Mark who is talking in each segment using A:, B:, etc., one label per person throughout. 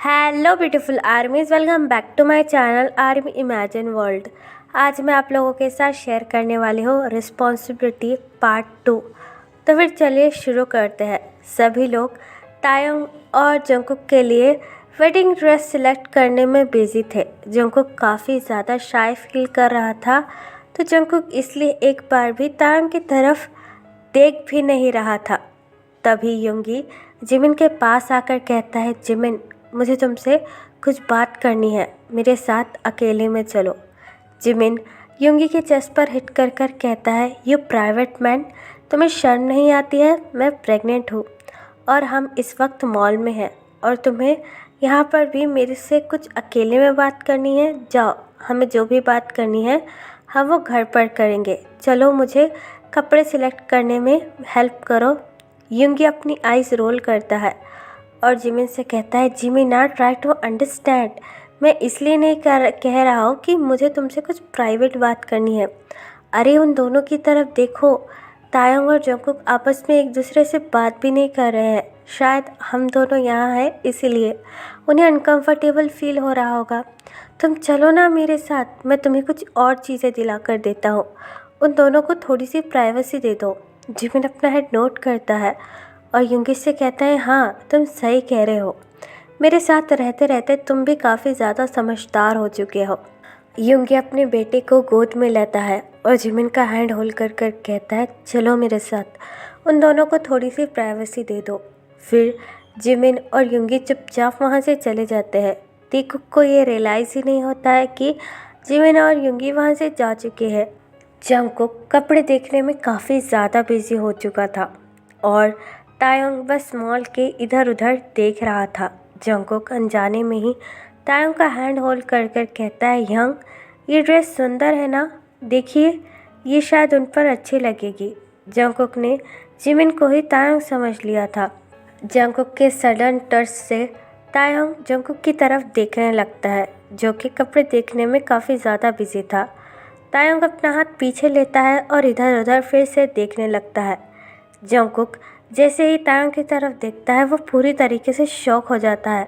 A: Hello beautiful armies, welcome back to my channel army imagine world. आज मैं आप लोगों के साथ शेयर करने वाली हूँ रिस्पॉन्सिबिलिटी पार्ट 2। तो फिर चलिए शुरू करते हैं। सभी लोग तायंग और जंगकुक के लिए वेडिंग ड्रेस सिलेक्ट करने में बिजी थे। जंगकुक काफ़ी ज़्यादा शाय फील कर रहा था, तो जंगकुक इसलिए एक बार भी तायंग की तरफ देख भी नहीं रहा था। तभी युंगी जिमिन के पास आकर कहता है, जिमिन मुझे तुमसे कुछ बात करनी है, मेरे साथ अकेले में चलो। जिमिन युंगी के चेस्ट पर हिट कर कर कहता है, यू प्राइवेट मैन, तुम्हें शर्म नहीं आती है? मैं प्रेग्नेंट हूँ और हम इस वक्त मॉल में हैं और तुम्हें यहाँ पर भी मेरे से कुछ अकेले में बात करनी है। जाओ, हमें जो भी बात करनी है हम वो घर पर करेंगे। चलो मुझे कपड़े सिलेक्ट करने में हेल्प करो। युंगी अपनी आइज़ रोल करता है और जिमिन से कहता है, जिमिन ना ट्राई टू अंडरस्टैंड, मैं इसलिए नहीं कह रहा हूँ कि मुझे तुमसे कुछ प्राइवेट बात करनी है। अरे उन दोनों की तरफ देखो, तायंग और जंगकुक आपस में एक दूसरे से बात भी नहीं कर रहे हैं। शायद हम दोनों यहाँ हैं इसीलिए उन्हें अनकंफर्टेबल फील हो रहा होगा। तुम चलो ना मेरे साथ, मैं तुम्हें कुछ और चीज़ें दिला कर देता हूँ। उन दोनों को थोड़ी सी प्राइवेसी दे दो। जिमिन अपना हेड नोट करता है और युंगी से कहता है, हाँ तुम सही कह रहे हो, मेरे साथ रहते रहते तुम भी काफ़ी ज़्यादा समझदार हो चुके हो। युंगी अपने बेटे को गोद में लेता है और जिमिन का हैंड होल्ड कर कर कहता है, चलो मेरे साथ, उन दोनों को थोड़ी सी प्राइवेसी दे दो। फिर जिमिन और युंगी चुपचाप वहाँ से चले जाते हैं। तीकुक को ये रियलाइज़ ही नहीं होता है कि जिमिन और युंगी वहाँ से जा चुके हैं। जंगकुक कपड़े देखने में काफ़ी ज़्यादा बिजी हो चुका था और तायंग बस मॉल के इधर उधर देख रहा था। जंगकुक अनजाने में ही तायंग का हैंड होल्ड कर कर कहता है, यंग, ये ड्रेस सुंदर है ना? देखिए, ये शायद उन पर अच्छी लगेगी। जंगकुक ने जिमिन को ही तायंग समझ लिया था। जंगकुक के सडन टच से तायंग जंगकुक की तरफ देखने लगता है, जो कि कपड़े देखने में काफ़ी ज़्यादा बिजी था। तायंग अपना हाथ पीछे लेता है और इधर उधर फिर से देखने लगता है। जंगकुक जैसे ही तायंग की तरफ देखता है वो पूरी तरीके से शॉक हो जाता है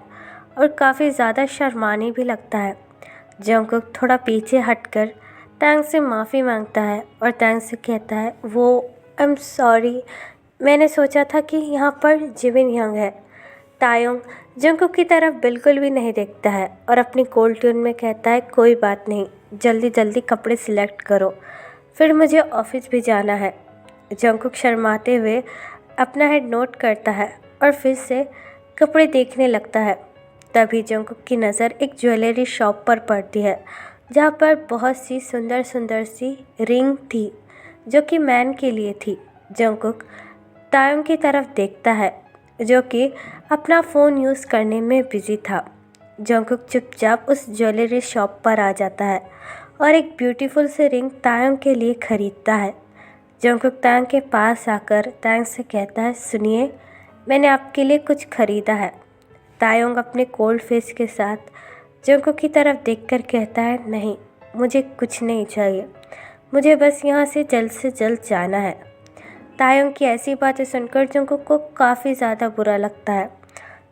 A: और काफ़ी ज़्यादा शर्माने भी लगता है। जंगकुक थोड़ा पीछे हटकर तायंग से माफ़ी मांगता है और तायंग से कहता है, वो आई एम सॉरी, मैंने सोचा था कि यहाँ पर जिमिन यंग है। तायंग जंगकुक की तरफ बिल्कुल भी नहीं देखता है और अपनी कोल्ड ट्यून में कहता है, कोई बात नहीं, जल्दी जल्दी कपड़े सिलेक्ट करो, फिर मुझे ऑफिस भी जाना है। जंगकुक शर्माते हुए अपना हेड नोट करता है और फिर से कपड़े देखने लगता है। तभी जंगकुक की नज़र एक ज्वेलरी शॉप पर पड़ती है, जहाँ पर बहुत सी सुंदर सुंदर सी रिंग थी, जो कि मैन के लिए थी। जंगकुक तायंग की तरफ देखता है, जो कि अपना फ़ोन यूज़ करने में बिजी था। जंगकुक चुपचाप उस ज्वेलरी शॉप पर आ जाता है और एक ब्यूटीफुल सी रिंग तायंग के लिए खरीदता है। जंगकुक तायंग के पास आकर तायंग से कहता है, सुनिए, मैंने आपके लिए कुछ खरीदा है। तायंग अपने कोल्ड फेस के साथ जंगकुक की तरफ देखकर कहता है, नहीं, मुझे कुछ नहीं चाहिए, मुझे बस यहाँ से जल्द जाना है। तायंग की ऐसी बातें सुनकर जंगकुक को काफ़ी ज़्यादा बुरा लगता है,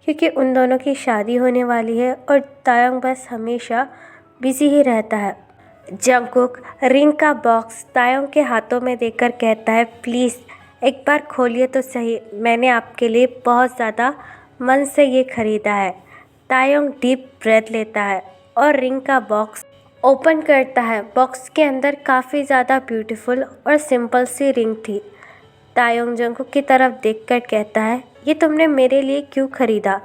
A: क्योंकि उन दोनों की शादी होने वाली है और तायंग बस हमेशा बिजी ही रहता है। जंगकुक रिंग का बॉक्स तायंग के हाथों में देकर कहता है, प्लीज़ एक बार खोलिए तो सही, मैंने आपके लिए बहुत ज़्यादा मन से ये ख़रीदा है। तायंग डीप ब्रेथ लेता है और रिंग का बॉक्स ओपन करता है। बॉक्स के अंदर काफ़ी ज़्यादा ब्यूटीफुल और सिंपल सी रिंग थी। तायंग जंगकुक की तरफ देखकर कहता है, ये तुमने मेरे लिए क्यों ख़रीदा?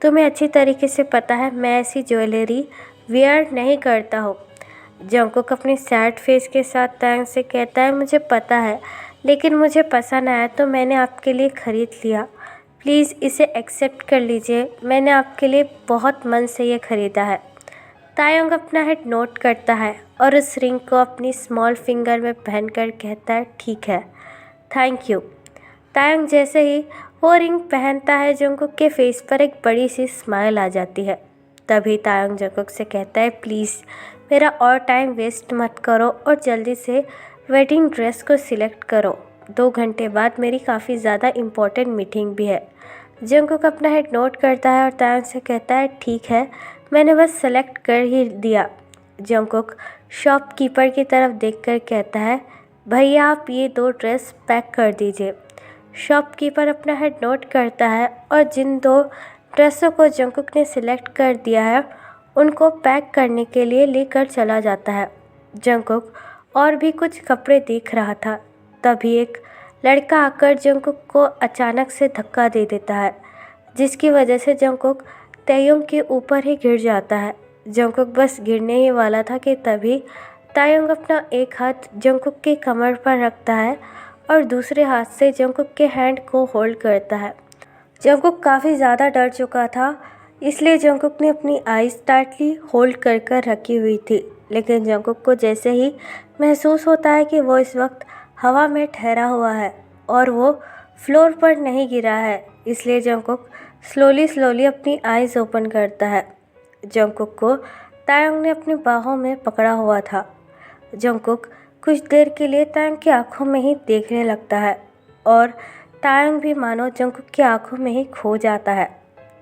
A: तुम्हें अच्छी तरीके से पता है मैं ऐसी ज्वेलरी वेयर नहीं करता हूँ। जंगकुक अपनी सैड फेस के साथ तायंग से कहता है, मुझे पता है, लेकिन मुझे पसंद आया तो मैंने आपके लिए ख़रीद लिया। प्लीज़ इसे एक्सेप्ट कर लीजिए, मैंने आपके लिए बहुत मन से ये ख़रीदा है। तायंग अपना हेड नोट करता है और उस रिंग को अपनी स्मॉल फिंगर में पहनकर कहता है, ठीक है, थैंक यू। तायंग जैसे ही वो रिंग पहनता है, जंगकुक के फेस पर एक बड़ी सी स्माइल आ जाती है। तभी तायंग जंगकुक से कहता है, प्लीज़ मेरा और टाइम वेस्ट मत करो और जल्दी से वेडिंग ड्रेस को सिलेक्ट करो। 2 घंटे बाद मेरी काफ़ी ज़्यादा इम्पोर्टेंट मीटिंग भी है। जंगकुक अपना हेड नोट करता है और तायंग से कहता है ठीक है, मैंने बस सेलेक्ट कर ही दिया। जंगकुक शॉपकीपर की तरफ देखकर कहता है भैया आप ये 2 ड्रेस पैक कर दीजिए। शॉपकीपर अपना हेड नोट करता है और जिन 2 ड्रेसों को जंगकुक ने सिलेक्ट कर दिया है उनको पैक करने के लिए लेकर चला जाता है। जंगकुक और भी कुछ कपड़े देख रहा था, तभी एक लड़का आकर जंगकुक को अचानक से धक्का दे देता है, जिसकी वजह से जंगकुक तायोंग के ऊपर ही गिर जाता है। जंगकुक बस गिरने ही वाला था कि तभी तायोंग अपना एक हाथ जंगकुक के कमर पर रखता है और दूसरे हाथ से जंगकुक के हैंड को होल्ड करता है। जंगकुक काफ़ी ज़्यादा डर चुका था, इसलिए जंगकुक ने अपनी आईज टाइटली होल्ड कर रखी हुई थी। लेकिन जंगकुक को जैसे ही महसूस होता है कि वो इस वक्त हवा में ठहरा हुआ है और वो फ्लोर पर नहीं गिरा है, इसलिए जंगकुक स्लोली अपनी आईज ओपन करता है। जंगकुक को तायोंग ने अपनी बाहों में पकड़ा हुआ था। जंगकुक कुछ देर के लिए तायोंग की आंखों में ही देखने लगता है और तायोंग भी मानो जंगकुक की आंखों में ही खो जाता है।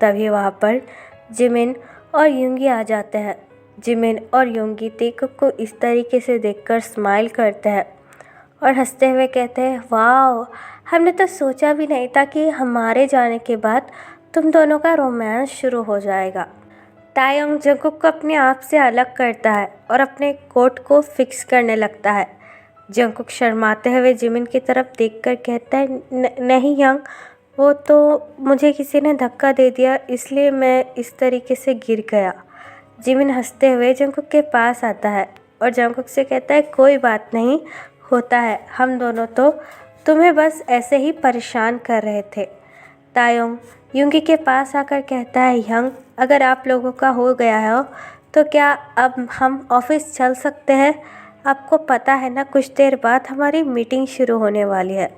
A: तभी वहाँ पर जिमिन और युंगी आ जाते हैं। जिमिन और युंगी तायोंग को इस तरीके से देखकर स्माइल करते हैं और हंसते हुए कहते हैं वाह, हमने तो सोचा भी नहीं था कि हमारे जाने के बाद तुम दोनों का रोमांस शुरू हो जाएगा। तायोंग जंगकुक को अपने आप से अलग करता है और अपने कोट को फिक्स करने लगता है। जंगकुक शर्माते हुए जिमिन की तरफ देखकर कहता है नहीं यंग, वो तो मुझे किसी ने धक्का दे दिया इसलिए मैं इस तरीके से गिर गया। जिमिन हंसते हुए जंगकुक के पास आता है और जंगकुक से कहता है कोई बात नहीं, होता है, हम दोनों तो तुम्हें बस ऐसे ही परेशान कर रहे थे। तायोंग युंगी के पास आकर कहता है यंग, अगर आप लोगों का हो गया है तो क्या अब हम ऑफिस चल सकते हैं? आपको पता है ना कुछ देर बाद हमारी मीटिंग शुरू होने वाली है।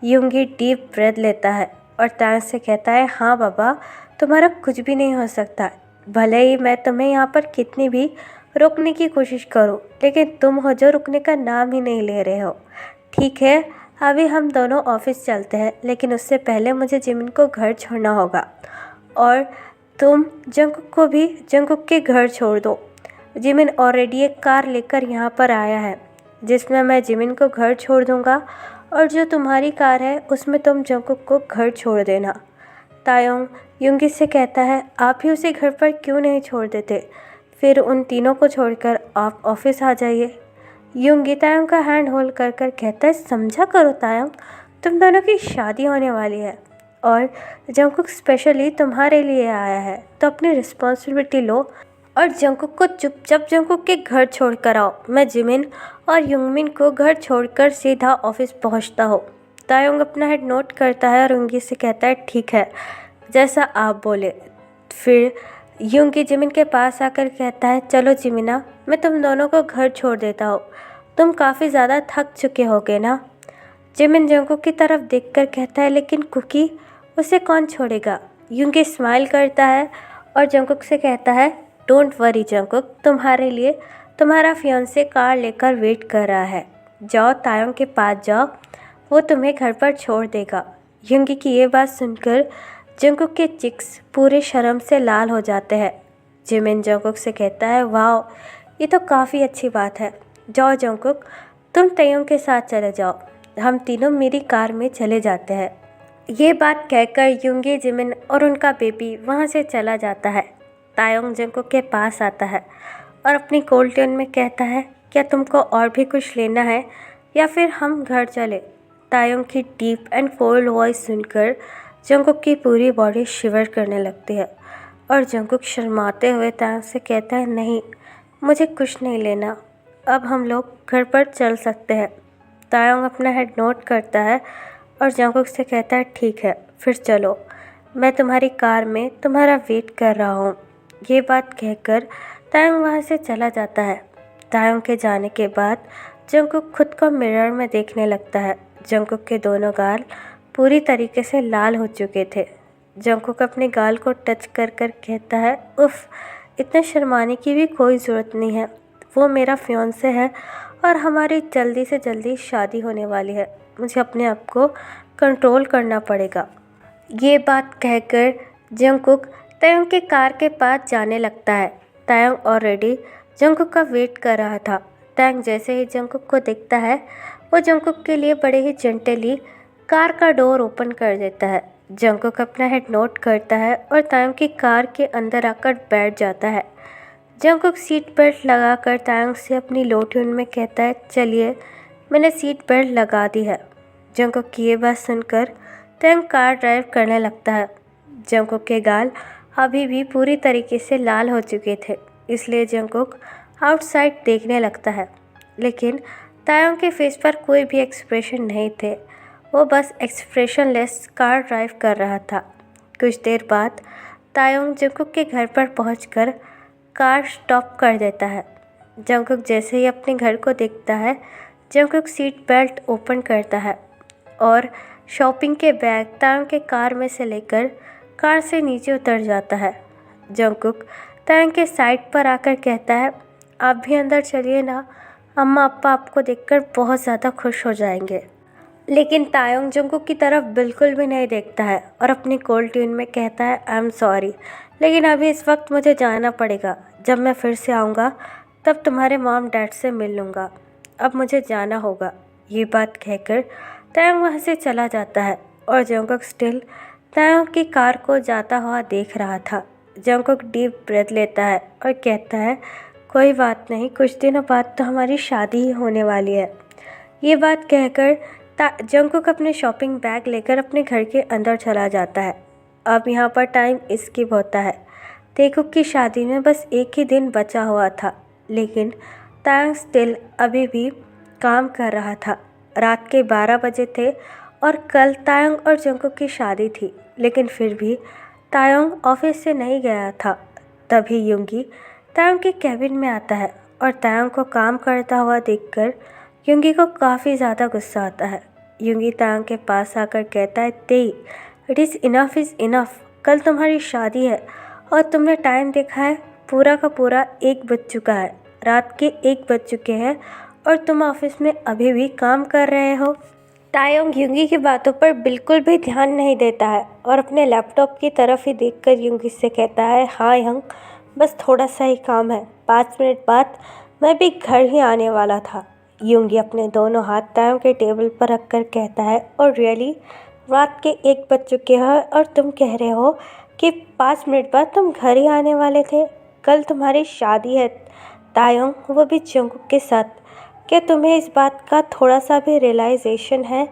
A: युंगी डीप ब्रेथ लेता है और तायोंग से कहता है हाँ बाबा, तुम्हारा कुछ भी नहीं हो सकता। भले ही मैं तुम्हें यहाँ पर कितनी भी रोकने की कोशिश करूँ, लेकिन तुम हो जो रुकने का नाम ही नहीं ले रहे हो। ठीक है, अभी हम दोनों ऑफिस चलते हैं, लेकिन उससे पहले मुझे जिमिन को घर छोड़ना होगा और तुम जंगकुक को भी जंगकुक के घर छोड़ दो। जिमिन ऑलरेडी एक कार लेकर यहाँ पर आया है, जिसमें मैं जिमिन को घर छोड़ दूँगा और जो तुम्हारी कार है उसमें तुम जंगकुक को घर छोड़ देना। तायोंग युंगी से कहता है आप ही उसे घर पर क्यों नहीं छोड़ देते, फिर उन तीनों को छोड़कर आप ऑफिस आ जाइए। युंगी तायोंग का हैंड होल्ड कर कहता है समझा करो तायोंग, तुम दोनों की शादी होने वाली है और जंगकुक स्पेशली तुम्हारे लिए आया है, तो अपनी रिस्पॉन्सिबिलिटी लो और जंगकुक को चुपचाप जंगकुक के घर छोड़ कर आओ। मैं जिमिन और युंगमिन को घर छोड़कर सीधा ऑफिस पहुंचता हूँ। तायोंग अपना हेड नोट करता है और युंगी से कहता है ठीक है, जैसा आप बोले। फिर युंगी जिमिन के पास आकर कहता है चलो जिमिना, मैं तुम दोनों को घर छोड़ देता हूँ, तुम काफ़ी ज़्यादा थक चुके होगे ना। जिमिन जंगकुक की तरफ देखकर कहता है लेकिन कुकी, उसे कौन छोड़ेगा। युंगी स्माइल करता है और जंगकुक से कहता है डोंट वरी जंगकुक, तुम्हारे लिए तुम्हारा फियांसे कार लेकर वेट कर रहा है, जाओ तायोंग के पास जाओ, वो तुम्हें घर पर छोड़ देगा। युंगी की ये बात सुनकर जंगकुक के चिक्स पूरे शर्म से लाल हो जाते हैं। जिमिन जंगकुक से कहता है वाह, ये तो काफ़ी अच्छी बात है, जाओ जंगकुक तुम तायोंग के साथ चले जाओ, हम तीनों मेरी कार में चले जाते हैं। ये बात कहकर युंगी जिमिन और उनका बेबी वहाँ से चला जाता है। तायोंग जंगकुक के पास आता है और अपनी कोल्ड टोन में कहता है क्या तुमको और भी कुछ लेना है या फिर हम घर चले। तायोंग की डीप एंड कोल्ड वॉइस सुनकर जंगकुक की पूरी बॉडी शिवर करने लगती है और जंगकुक शर्माते हुए तायोंग से कहता है नहीं, मुझे कुछ नहीं लेना, अब हम लोग घर पर चल सकते हैं। तायोंग अपना हेड नोट करता है और जंगकुक से कहता है ठीक है, फिर चलो, मैं तुम्हारी कार में तुम्हारा वेट कर रहा हूँ। ये बात कहकर तायोंग वहाँ से चला जाता है। तायोंग के जाने के बाद जंगकुक खुद को मिरर में देखने लगता है। जंगकुक के दोनों गाल पूरी तरीके से लाल हो चुके थे। जंगकुक अपने गाल को टच कर कहता है उफ, इतने शर्माने की भी कोई ज़रूरत नहीं है, वो मेरा फियांसे है और हमारी जल्दी से जल्दी शादी होने वाली है, मुझे अपने आप को कंट्रोल करना पड़ेगा। ये बात कहकर जंगकुक तायोंग के कार के पास जाने लगता है। तायोंग ऑलरेडी जंगकुक का वेट कर रहा था। तायोंग जैसे ही जंगकुक को देखता है, वो जंगकुक के लिए बड़े ही जेंटली कार का डोर ओपन कर देता है। जंगकुक अपना हेड नोट करता है और तायोंग की कार के अंदर आकर बैठ जाता है। जंगकुक सीट बेल्ट लगाकर तायोंग से अपनी लो ट्यून में कहता है, चलिए मैंने सीट बेल्ट लगा दी है। जंगकुक की ये बात सुनकर तायोंग कार ड्राइव करने लगता है। जंगकुक के गाल अभी भी पूरी तरीके से लाल हो चुके थे, इसलिए जंगकुक आउटसाइड देखने लगता है। लेकिन तायोंग के फेस पर कोई भी एक्सप्रेशन नहीं थे। वो बस एक्सप्रेशनलेस कार ड्राइव कर रहा था। कुछ देर बाद तायोंग जंगकुक के घर पर पहुंचकर कार स्टॉप कर देता है। जंगकुक जैसे ही अपने घर को देखता है, जंगकुक सीट बेल्ट ओपन करता है और शॉपिंग के बैग तायोंग के कार में से लेकर कार से नीचे उतर जाता है। जंगकुक तायोंग के साइड पर आकर कहता है, आप भी अंदर चलिए ना, अम्मा अप्पा आपको देखकर बहुत ज़्यादा खुश हो जाएंगे। लेकिन तायोंग जंगकुक की तरफ बिल्कुल भी नहीं देखता है और अपनी कोल्ड ट्यून में कहता है, आई एम सॉरी, लेकिन अभी इस वक्त मुझे जाना पड़ेगा। जब मैं फिर से आऊँगा तब तुम्हारे मॉम डैड से मिल लूँगा। अब मुझे जाना होगा। ये बात कहकर तायोंग वहाँ से चला जाता है और जंगकुक स्टिल तायोंग की कार को जाता हुआ देख रहा था। जंगकुक डीप ब्रेथ लेता है और कहता है, कोई बात नहीं, कुछ दिनों बाद तो हमारी शादी ही होने वाली है। ये बात कहकर जंगकुक अपने शॉपिंग बैग लेकर अपने घर के अंदर चला जाता है। अब यहाँ पर टाइम स्किप होता है। ताekuक की शादी में बस एक ही दिन बचा हुआ था, लेकिन तायोंग स्टिल अभी भी काम कर रहा था। रात के 12 बजे थे और कल तायोंग और जंगकुक की शादी थी, लेकिन फिर भी तायोंग ऑफिस से नहीं गया था। तभी युंगी तायोंग के कैबिन में आता है और तायोंग को काम करता हुआ देखकर युंगी को काफ़ी ज़्यादा गुस्सा आता है। युंगी तायोंग के पास आकर कहता है, तेई, इट इज़ इनफ। कल तुम्हारी शादी है और तुमने टाइम देखा है, पूरा का पूरा 1 बज चुका है। रात के 1 बज चुके हैं और तुम ऑफिस में अभी भी काम कर रहे हो। तायोंग युंगी की बातों पर बिल्कुल भी ध्यान नहीं देता है और अपने लैपटॉप की तरफ ही देखकर युंगी से कहता है, हाँ यंग, बस थोड़ा सा ही काम है, 5 मिनट बाद मैं भी घर ही आने वाला था। युंगी अपने दोनों हाथ तायोंग के टेबल पर रखकर कहता है, और रियली रात के 1 बज चुके हैं और तुम कह रहे हो कि 5 मिनट बाद तुम घर ही आने वाले थे। कल तुम्हारी शादी है तायोंग, वो भी जंगकुक के साथ। क्या तुम्हें इस बात का थोड़ा सा भी रियलाइजेशन है?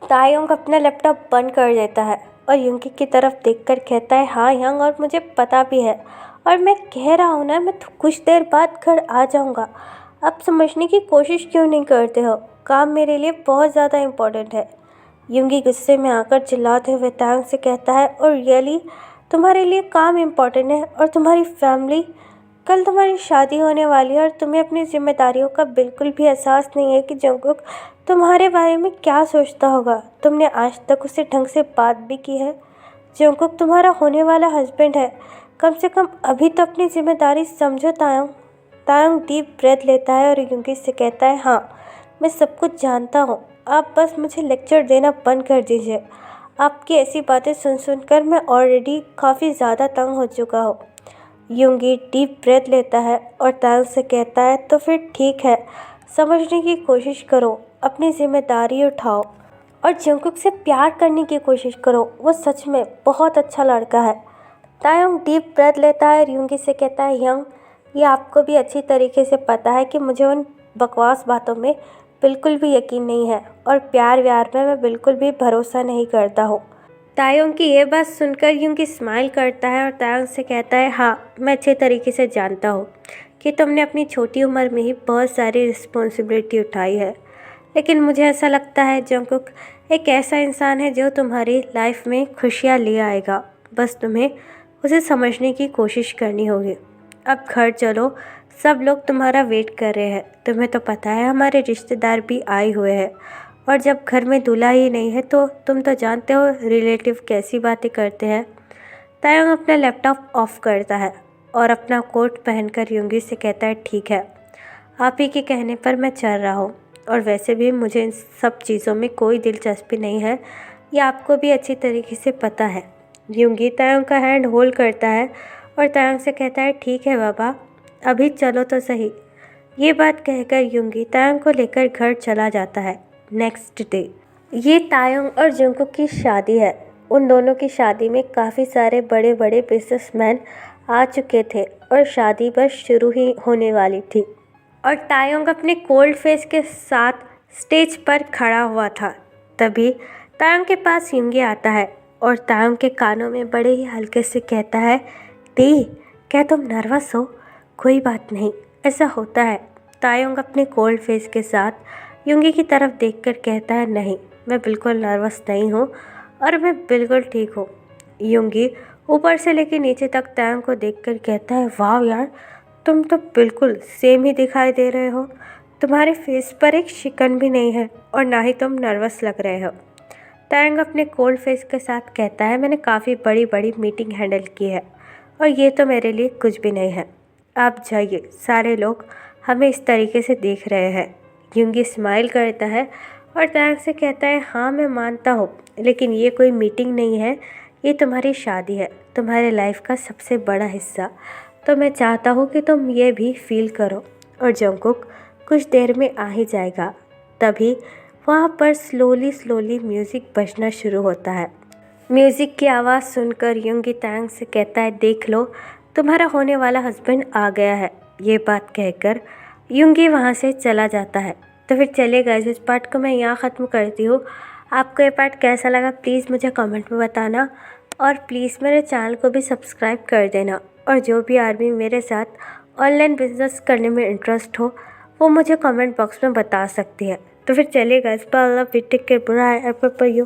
A: तायोंग अपना लैपटॉप बंद कर देता है और युंगी की तरफ देखकर कहता है, हाँ यंग, और मुझे पता भी है, और मैं कह रहा हूँ ना, मैं कुछ देर बाद घर आ जाऊँगा। आप समझने की कोशिश क्यों नहीं करते हो? काम मेरे लिए बहुत ज़्यादा इम्पोर्टेंट है। युंगी गुस्से में आकर चिल्लाते हुए तायोंग से कहता है, और रियली तुम्हारे लिए काम इम्पोर्टेंट है और तुम्हारी फैमिली? कल तुम्हारी शादी होने वाली है और तुम्हें अपनी जिम्मेदारियों का बिल्कुल भी एहसास नहीं है कि जंगकुक तुम्हारे बारे में क्या सोचता होगा। तुमने आज तक उससे ढंग से बात भी की है? जंगकुक तुम्हारा होने वाला हस्बैंड है, कम से कम अभी तो अपनी जिम्मेदारी समझो तायोंग। तायोंग डीप ब्रेथ लेता है और युंगी से कहता है, हाँ मैं सब कुछ जानता हूँ, आप बस मुझे लेक्चर देना बंद कर दीजिए। आपकी ऐसी बातें सुन सुनकर मैं ऑलरेडी काफ़ी ज़्यादा तंग हो चुका हूँ। युंगी डीप ब्रेथ लेता है और तायोंग से कहता है, तो फिर ठीक है, समझने की कोशिश करो, अपनी जिम्मेदारी उठाओ और जंगकुक से प्यार करने की कोशिश करो। वो सच में बहुत अच्छा लड़का है। तायोंग डीप ब्रेथ लेता है और युंगी से कहता है, यंग, ये आपको भी अच्छी तरीके से पता है कि मुझे उन बकवास बातों में बिल्कुल भी यकीन नहीं है और प्यार व्यार में मैं बिल्कुल भी भरोसा नहीं करता हूँ। तायोंग की ये बात सुनकर युंगी स्माइल करता है और तायोंग से कहता है, हाँ मैं अच्छे तरीके से जानता हूँ कि तुमने अपनी छोटी उम्र में ही बहुत सारी रिस्पॉन्सिबिलिटी उठाई है, लेकिन मुझे ऐसा लगता है जंगकुक एक ऐसा इंसान है जो तुम्हारी लाइफ में खुशियाँ ले आएगा। बस तुम्हें उसे समझने की कोशिश करनी होगी। अब घर चलो, सब लोग तुम्हारा वेट कर रहे हैं। तुम्हें तो पता है हमारे रिश्तेदार भी आए हुए हैं, और जब घर में दूल्हा ही नहीं है तो तुम तो जानते हो रिलेटिव कैसी बातें करते हैं। तायोंग अपना लैपटॉप ऑफ करता है और अपना कोट पहनकर युंगी से कहता है, ठीक है, आप ही के कहने पर मैं चल रहा हूँ, और वैसे भी मुझे इन सब चीज़ों में कोई दिलचस्पी नहीं है। ये आपको भी अच्छी तरीके से पता है। यूंगी तायोंग का हैंड होल्ड करता है और तायोंग से कहता है ठीक है बाबा, अभी चलो तो सही। ये बात कहकर यूंगी तायोंग को लेकर घर चला जाता है। नेक्स्ट डे ये तायोंग और जंगकुक की शादी है। उन दोनों की शादी में काफ़ी सारे बड़े बड़े बिजनेसमैन आ चुके थे और शादी बस शुरू ही होने वाली थी और तायोंग अपने कोल्ड फेस के साथ स्टेज पर खड़ा हुआ था। तभी तायोंग के पास यूंगी आता है और तायोंग के कानों में बड़े ही हल्के से कहता है, दी क्या तुम नर्वस हो? कोई बात नहीं, ऐसा होता है। तायोंग अपने कोल्ड फेस के साथ यूंगी की तरफ देखकर कहता है, नहीं, मैं बिल्कुल नर्वस नहीं हूँ और मैं बिल्कुल ठीक हूँ। यूंगी ऊपर से लेकर नीचे तक तायोंग को देखकर कहता है, वाह यार, तुम तो बिल्कुल सेम ही दिखाई दे रहे हो। तुम्हारे फेस पर एक शिकन भी नहीं है और ना ही तुम नर्वस लग रहे हो। तायोंग अपने कोल्ड फेस के साथ कहता है, मैंने काफ़ी बड़ी बड़ी मीटिंग हैंडल की है और ये तो मेरे लिए कुछ भी नहीं है। आप जाइए, सारे लोग हमें इस तरीके से देख रहे हैं। यूंगी स्माइल करता है और तायोंग से कहता है, हाँ मैं मानता हूँ, लेकिन ये कोई मीटिंग नहीं है, ये तुम्हारी शादी है, तुम्हारे लाइफ का सबसे बड़ा हिस्सा। तो मैं चाहता हूँ कि तुम ये भी फील करो। और जंगकुक कुछ देर में आ ही जाएगा। तभी वहाँ पर स्लोली म्यूज़िक बजना शुरू होता है। म्यूज़िक की आवाज़ सुनकर यूंगी तायोंग से कहता है, देख लो, तुम्हारा होने वाला हस्बैंड आ गया है। ये बात कहकर यूंगी वहाँ से चला जाता है। तो फिर चलिए गाइस, इस पार्ट को मैं यहाँ ख़त्म करती हूँ। आपको ये पार्ट कैसा लगा प्लीज़ मुझे कमेंट में बताना और प्लीज़ मेरे चैनल को भी सब्सक्राइब कर देना। और जो भी आर्मी मेरे साथ ऑनलाइन बिजनेस करने में इंटरेस्ट हो वो मुझे कमेंट बॉक्स में बता सकती है। तो फिर चलिए guys, bye, love you, take care, bye, ever you.